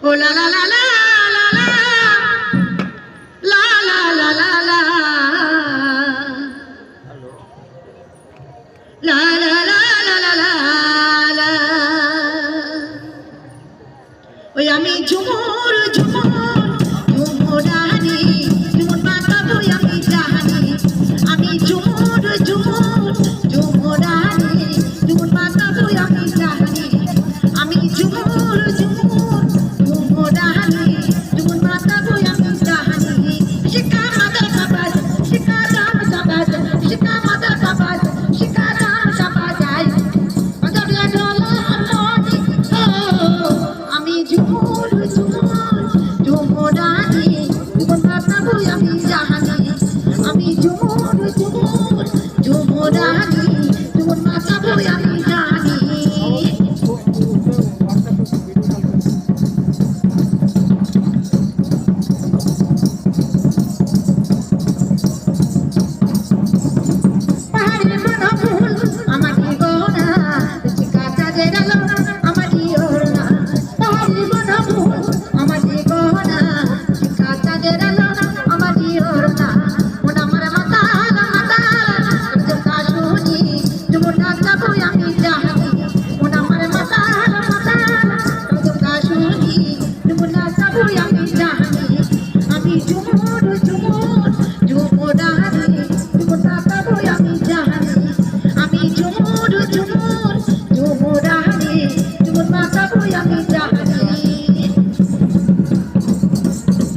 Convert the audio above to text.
ও লা লা লা লা লা লা লা লা লা লা লা লা লা লা লা লা ওই আমি ঝুমুর ঝুমুর ঝুমুরানি ঝুমুর বাঁকাবো আমি জানি আমি ঝুমুর ঝুমুর ঝুমুরানি ঝুমুর বাঁকাবো আমি জানি আমি ঝুমুর ঝুমুর ঝুমুরানি ঝুমুর বাঁকাবো আমি জানি শিকা মাদার বাবাজ শিকা রাম সাবাজ শিকা মাদার বাবাজ শিকা রাম সাবাজাই মাদার ডলা মনি ও আমি ঝুমুর